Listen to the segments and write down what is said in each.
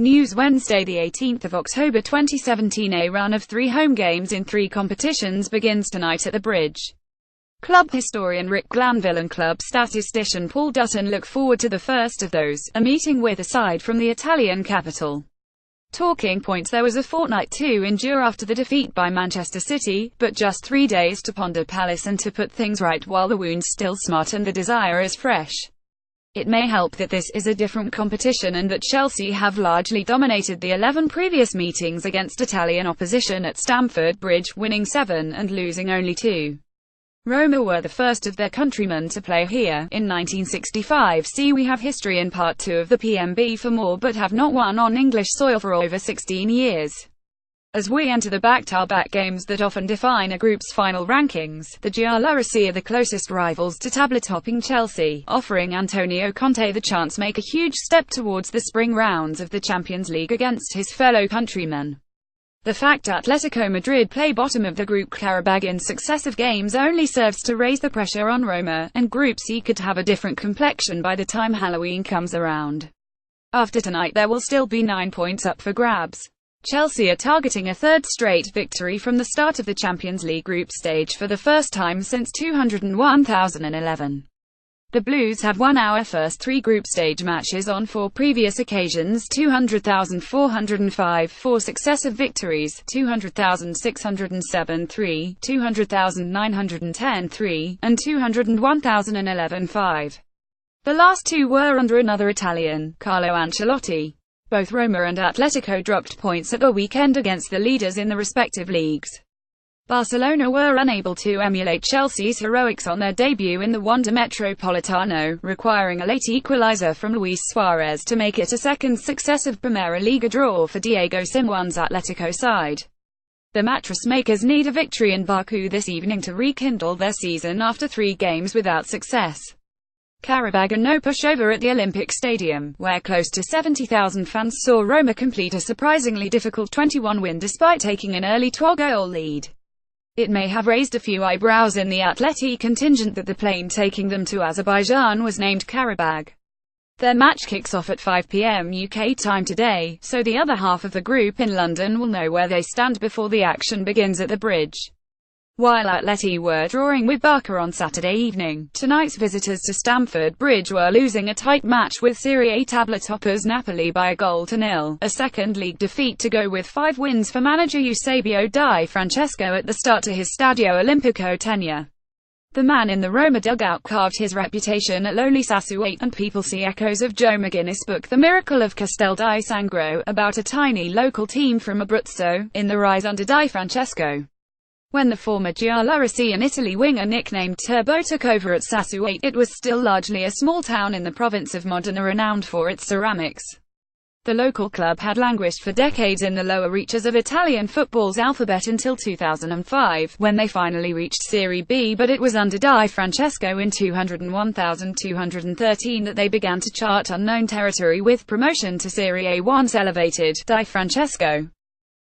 News Wednesday, the 18th of October 2017. A run of 3 home games in 3 competitions begins tonight at the Bridge. Club historian Rick Glanvill and club statistician Paul Dutton look forward to the first of those, a meeting with a side from the Italian capital. Talking points: there was a fortnight to endure after the defeat by Manchester City, but just 3 days to ponder Palace and to put things right while the wound's still smart and the desire is fresh. It may help that this is a different competition and that Chelsea have largely dominated the 11 previous meetings against Italian opposition at Stamford Bridge, winning 7 and losing only 2. Roma were the first of their countrymen to play here, in 1965. See, we have history in part 2 of the PMB for more, but have not won on English soil for over 16 years. As we enter the back-to-back games that often define a group's final rankings, the Giallorossi are the closest rivals to tabletopping Chelsea, offering Antonio Conte the chance to make a huge step towards the spring rounds of the Champions League against his fellow countrymen. The fact Atletico Madrid play bottom of the group Qarabag in successive games only serves to raise the pressure on Roma, and Group C could have a different complexion by the time Hallowe'en comes around. After tonight there will still be 9 points up for grabs. Chelsea are targeting a 3rd straight victory from the start of the Champions League group stage for the first time since 2011. The Blues have won our first 3 group stage matches on 4 previous occasions: 200,405 4 successive victories, 200,607 3, 200,910 3, and 201,011 5. The last 2 were under another Italian, Carlo Ancelotti. Both Roma and Atletico dropped points at the weekend against the leaders in the respective leagues. Barcelona were unable to emulate Chelsea's heroics on their debut in the Wanda Metropolitano, requiring a late equaliser from Luis Suarez to make it a 2nd successive Primera Liga draw for Diego Simeone's Atletico side. The Mattressmakers need a victory in Baku this evening to rekindle their season after 3 games without success. Qarabag and no pushover at the Olympic Stadium, where close to 70,000 fans saw Roma complete a surprisingly difficult 21 win despite taking an early twogoal lead. It may have raised a few eyebrows in the Atleti contingent that the plane taking them to Azerbaijan was named Qarabag. Their match kicks off at 5 p.m. UK time today, so the other half of the group in London will know where they stand before the action begins at the Bridge. While Atleti were drawing with Baku on Saturday evening, tonight's visitors to Stamford Bridge were losing a tight match with Serie A tabletoppers Napoli by 1-0, a second league defeat to go with 5 wins for manager Eusebio Di Francesco at the start to his Stadio Olimpico tenure. The man in the Roma dugout carved his reputation at lowly Sassuolo, and people see echoes of Joe McGuinness' book The Miracle of Castel di Sangro, about a tiny local team from Abruzzo, in the rise under Di Francesco. When the former Giallorossi and Italy winger nicknamed Turbo took over at Sassuolo, it was still largely a small town in the province of Modena renowned for its ceramics. The local club had languished for decades in the lower reaches of Italian football's alphabet until 2005, when they finally reached Serie B, but it was under Di Francesco in 201,213 that they began to chart unknown territory, with promotion to Serie A once elevated. Di Francesco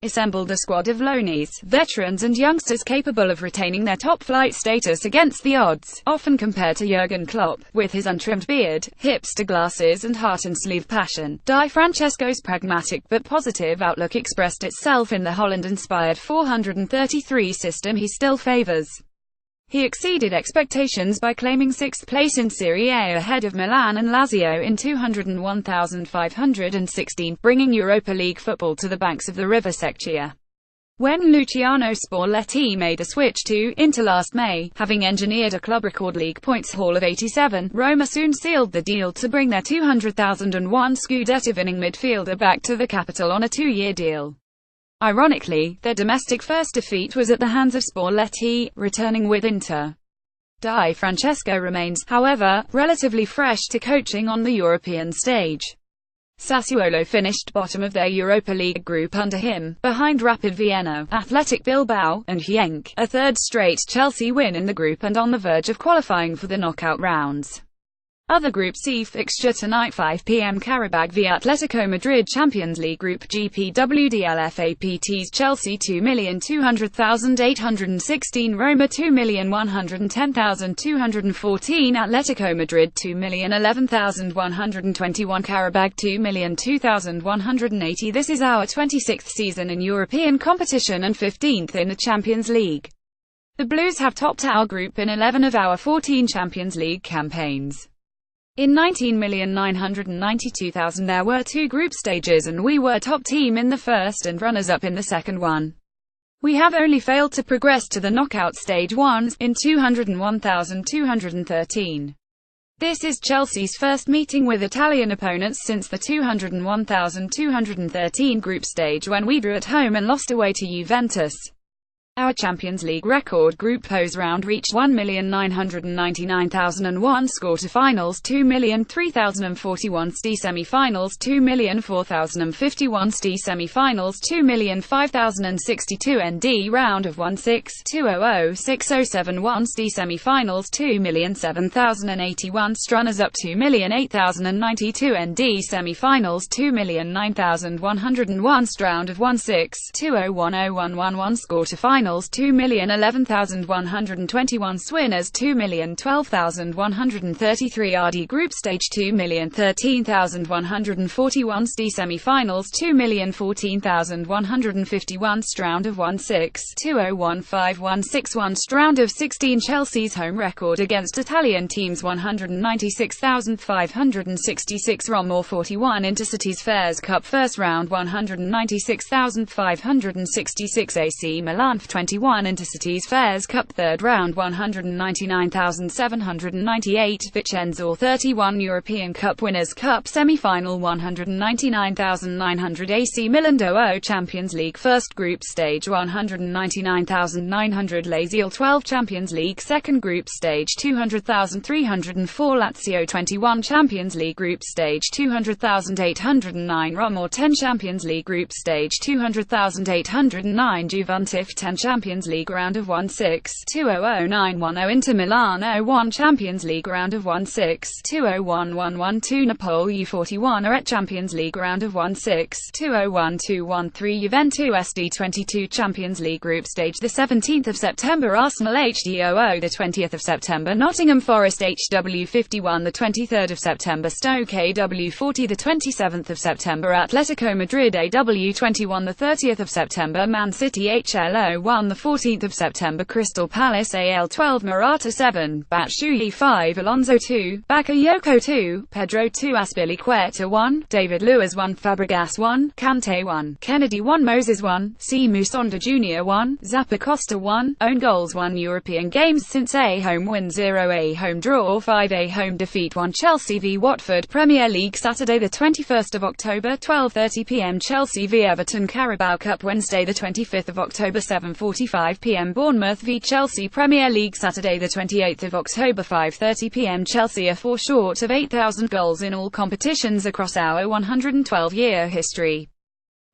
assembled a squad of loanies, veterans and youngsters capable of retaining their top-flight status against the odds, often compared to Jurgen Klopp, with his untrimmed beard, hipster glasses and heart-and-sleeve passion. Di Francesco's pragmatic but positive outlook expressed itself in the Holland-inspired 433 system he still favours. He exceeded expectations by claiming 6th place in Serie A ahead of Milan and Lazio in 201,516, bringing Europa League football to the banks of the River Secchia. When Luciano Spalletti made a switch to Inter last May, having engineered a club record league points haul of 87, Roma soon sealed the deal to bring their 200,001 Scudetto-winning midfielder back to the capital on a 2-year deal. Ironically, their domestic first defeat was at the hands of Spalletti, returning with Inter. Di Francesco remains, however, relatively fresh to coaching on the European stage. Sassuolo finished bottom of their Europa League group under him, behind Rapid Vienna, Athletic Bilbao, and Genk, a 3rd straight Chelsea win in the group and on the verge of qualifying for the knockout rounds. Other Group C fixture tonight 5 p.m. Qarabag Their Atletico Madrid Champions League Group GPWDLFAPTs Chelsea 2,200,816 Roma 2,110,214 Atletico Madrid 2,011,121 Qarabag 2,002,180. This is our 26th season in European competition and 15th in the Champions League. The Blues have topped our group in 11 of our 14 Champions League campaigns. In 19,992,000 there were 2 group stages and we were top team in the first and runners-up in the second one. We have only failed to progress to the knockout stage once, in 201,213. This is Chelsea's first meeting with Italian opponents since the 201,213 group stage when we drew at home and lost away to Juventus. Our Champions League record group pose round reached 1,999,001 score to finals 2,003,041 st semi-finals 2,004,051 st semi-finals 2,005,062 ND round of 1-6-200-6071 st semi-finals 2,007,081 runners up 2,008,092 ND semi-finals 2,009,101 round of 1-6-201-011 score to finals 2,011,121 winners 2,012,133 RD group stage 2,013,141 st semi-finals 2,014,151 round of 1-6-201-5161 round of 16 Chelsea's home record against Italian teams 196,566 Roma or 41 Intercities Fairs Cup first round 196,566 AC Milan 21 Intercities Fairs Cup third round 199,798 Vicenza 31 European Cup Winners' Cup semi-final 199,900 AC Milan 2 Champions League first group stage 199,900 Lazio 12 Champions League second group stage 200,304 Lazio 21 Champions League group stage 200,809 Roma 10 Champions League group stage 200,809 Juventus 10 Champions League round of 1-6-200-910 Inter Milan 01 Champions League round of 1-6-201-112 Napoli 41 Arret Champions League round of 1-6-201-213 Juventus SD 22 Champions League group stage the 17th of September Arsenal HDOO the 20th of September Nottingham Forest HW 51 the 23rd of September Stoke AW 40 the 27th of September Atletico Madrid AW 21 the 30th of September Man City HLO 1 the 14th of September Crystal Palace AL 12 Morata 7 Batshuayi 5 Alonso 2 Bakayoko 2 Pedro 2 Azpilicueta 1 David Luiz 1 Fabregas 1 Kante 1 Kennedy 1 Moses 1 C. Musonda Jr. 1 Zappacosta 1 Own goals 1 European games since A home win 0 A home draw 5 A home defeat 1 Chelsea v Watford Premier League Saturday the 21st of October 12:30 p.m. Chelsea v Everton Carabao Cup Wednesday the 25th of October 7:45 p.m. Bournemouth v Chelsea Premier League Saturday the 28th of October 5:30 p.m. Chelsea are 4 short of 8,000 goals in all competitions across our 112-year history.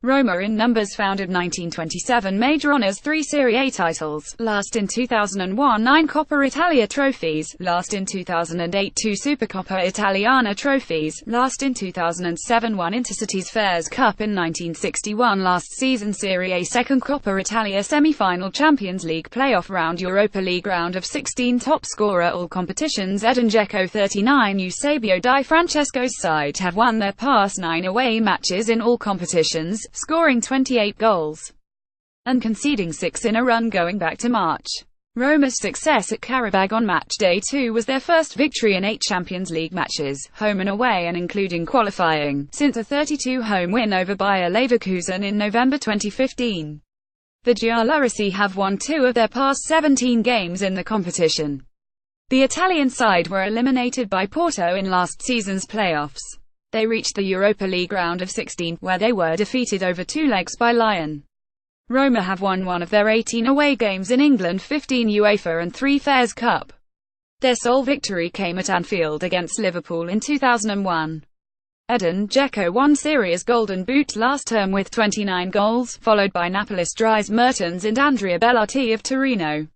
Roma in numbers founded 1927 major honours 3 Serie A titles, last in 2001 9 Coppa Italia trophies, last in 2008 2 Supercoppa Italiana trophies, last in 2007 1 Intercities Fairs Cup in 1961 last season Serie A second Coppa Italia semi-final Champions League playoff round Europa League round of 16 top scorer all competitions Edin Dzeko 39 Eusebio Di Francesco's side have won their past 9 away matches in all competitions, scoring 28 goals and conceding 6 in a run going back to March. Roma's success at Qarabag on match day 2 was their first victory in 8 Champions League matches, home and away and including qualifying, since a 32-home win over Bayer Leverkusen in November 2015. The Giallorossi have won 2 of their past 17 games in the competition. The Italian side were eliminated by Porto in last season's playoffs. They reached the Europa League round of 16, where they were defeated over 2 legs by Lyon. Roma have won 1 of their 18 away games in England, 15 UEFA and 3 Fairs Cup. Their sole victory came at Anfield against Liverpool in 2001. Edin Dzeko won Serie A's Golden Boot last term with 29 goals, followed by Napolis Dries Mertens and Andrea Bellotti of Torino.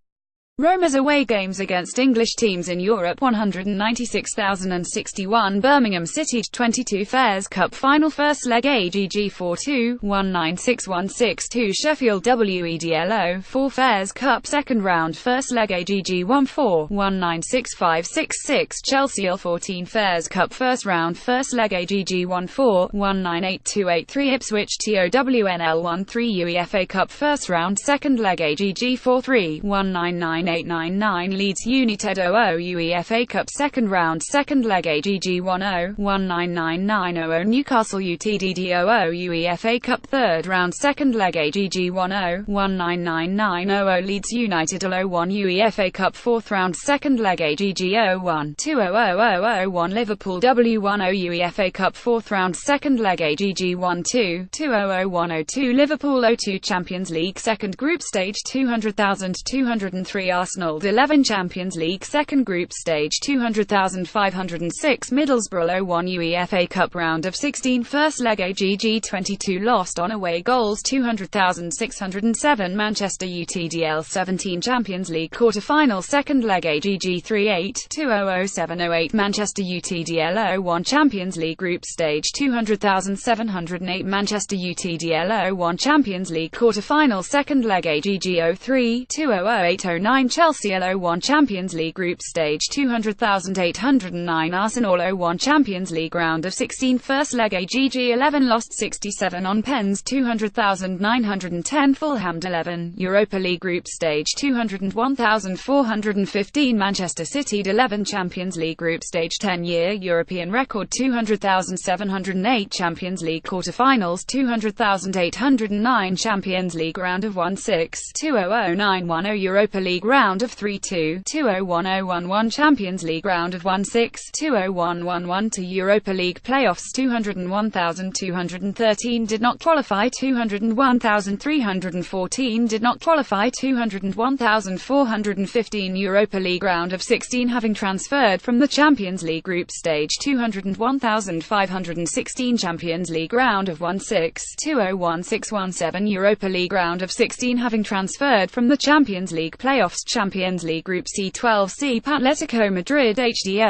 Roma's away games against English teams in Europe: 196,061. Birmingham City 22 Fairs Cup Final First Leg AGG 4-2, 196-162. Sheffield WEDLO 4 Fairs Cup Second Round First Leg AGG 1-4, 196-566. Chelsea 14 Fairs Cup First Round First Leg AGG 1-4, 198-283. Ipswich TOWNL 1-3. UEFA Cup First Round Second Leg AGG 4-3, 199-899. Leeds United 0-0 UEFA Cup Second Round Second Leg AGG 1-0, 199-900. Newcastle UTDD 0-0 UEFA Cup Third Round Second Leg AGG 1-0, 199-900. Leeds United 0-1 UEFA Cup Fourth Round Second Leg AGG 0-1, 2-0-0-0-0-1. Liverpool W10 UEFA Cup Fourth Round Second Leg AGG 1-2, 2-0-0-1-0-2. Liverpool 0-2 Champions League Second Group Stage 200,203. Arsenal 11 Champions League Second Group Stage 200,506. Middlesbrough 0-1 UEFA Cup Round of 16 First Leg AGG 22. Lost on away goals 200,607. Manchester UTDL 17 Champions League Quarter-Final Second Leg AGG 3-8, 200,708. Manchester UTDL 0-1 Champions League Group Stage 200,708. Manchester UTDL 0-1 Champions League Quarter-Final Second Leg AGG 0-3, 200,809. Chelsea 0-1 Champions League Group Stage 200,809. Arsenal 0-1 Champions League Round of 16 First Leg AGG 11. Lost 67 on pens 200,910. Fulham 11 Europa League Group Stage 201,415. Manchester City 11 Champions League Group Stage 10-year European record 200,708. Champions League Quarter-Finals 200,809. Champions League Round of 1-6, 200,910. Europa League Round of 3-2, 201,011. Champions League Round of 1-6, 201,112. Europa League Playoffs 201,213 did not qualify. 201,314 did not qualify. 201,415. Europa League Round of 16 having transferred from the Champions League Group Stage 201,516. Champions League Round of 1-6, 201,617. Europa League Round of 16 having transferred from the Champions League Playoffs. Champions League Group C12C Atletico Madrid HD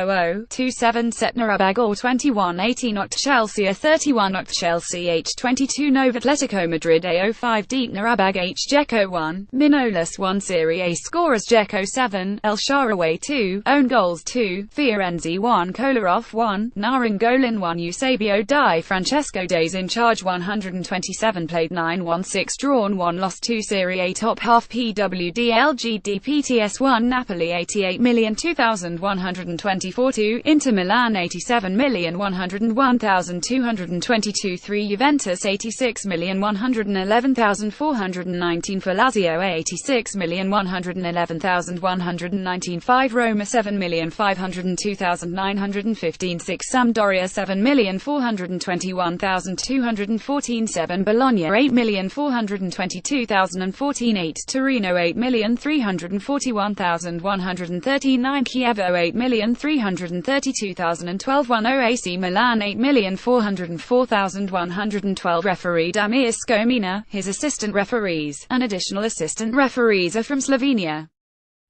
0027 Set Qarabag 2118 Oct Chelsea 31 Oct Chelsea H22 Nov Atletico Madrid A05 Deep Qarabag H Dzeko 1 Minolas 1 Serie A Scorers Dzeko 7 El Shaarawy 2 Own Goals 2 Fiorenzi 1 Kolarov 1 Naringgolan 1 Eusebio Di Francesco Days in charge 127 played 9-1-6 drawn 1 lost 2 Serie A top half PWDLGD PTS 1 Napoli 88,002,124 2 Inter Milan 87,101,222 3 Juventus 86,111,419 4 Lazio 86,111,119 5 Roma 7,502,915 6 Sampdoria 7,421,214 7 Bologna 8,422,014 8 Torino 8,341,139 Kiev 8,332,012 1 AC Milan 8,404,112 Referee Damir Skomina, his assistant referees, and additional assistant referees are from Slovenia.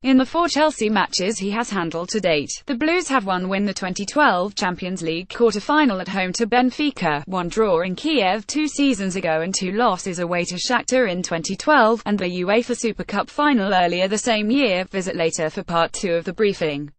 In the 4 Chelsea matches he has handled to date, the Blues have 1 win the 2012 Champions League quarter-final at home to Benfica, 1 draw in Kiev 2 seasons ago and 2 losses away to Shakhtar in 2012, and the UEFA Super Cup final earlier the same year. Visit later for part 2 of the briefing.